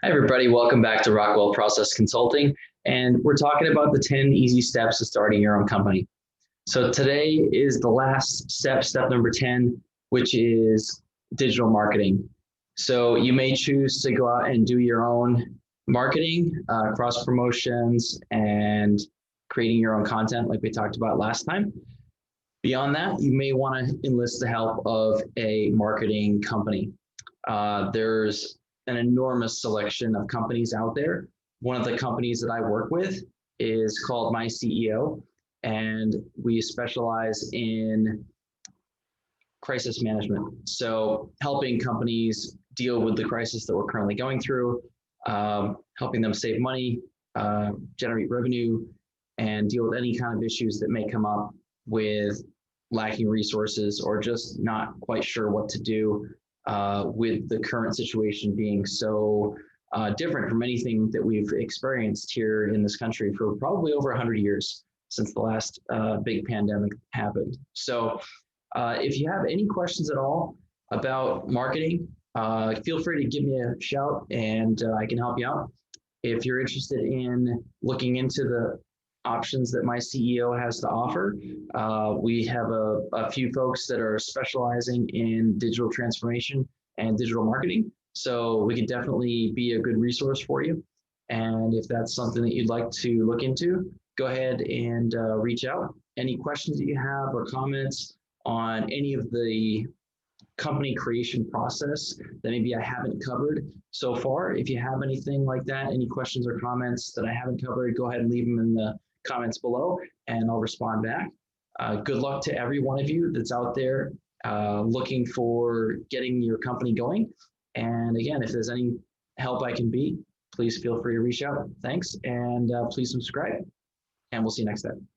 Hi, everybody. Welcome back to Rockwell Process Consulting. And we're talking about the 10 easy steps to starting your own company. So today is the last step, step number 10, which is digital marketing. So you may choose to go out and do your own marketing, cross promotions, and creating your own content like we talked about last time. Beyond that, you may want to enlist the help of a marketing company. There's an enormous selection of companies out there. One of the companies that I work with is called My CEO, and we specialize in crisis management. So helping companies deal with the crisis that we're currently going through, helping them save money, generate revenue, and deal with any kind of issues that may come up with lacking resources or just not quite sure what to do with the current situation being so different from anything that we've experienced here in this country for probably over 100 years since the last big pandemic happened. So if you have any questions at all about marketing, feel free to give me a shout and I can help you out. If you're interested in looking into the options that my CEO has to offer, we have a few folks that are specializing in digital transformation and digital marketing. So we could definitely be a good resource for you. And if that's something that you'd like to look into, go ahead and reach out. Any questions that you have or comments on any of the company creation process that maybe I haven't covered so far. If you have anything like that, any questions or comments that I haven't covered, go ahead and leave them in the comments below and I'll respond back. Good luck to every one of you that's out there looking for getting your company going. And again, if there's any help I can be, please feel free to reach out. Thanks, and please subscribe, and we'll see you next time.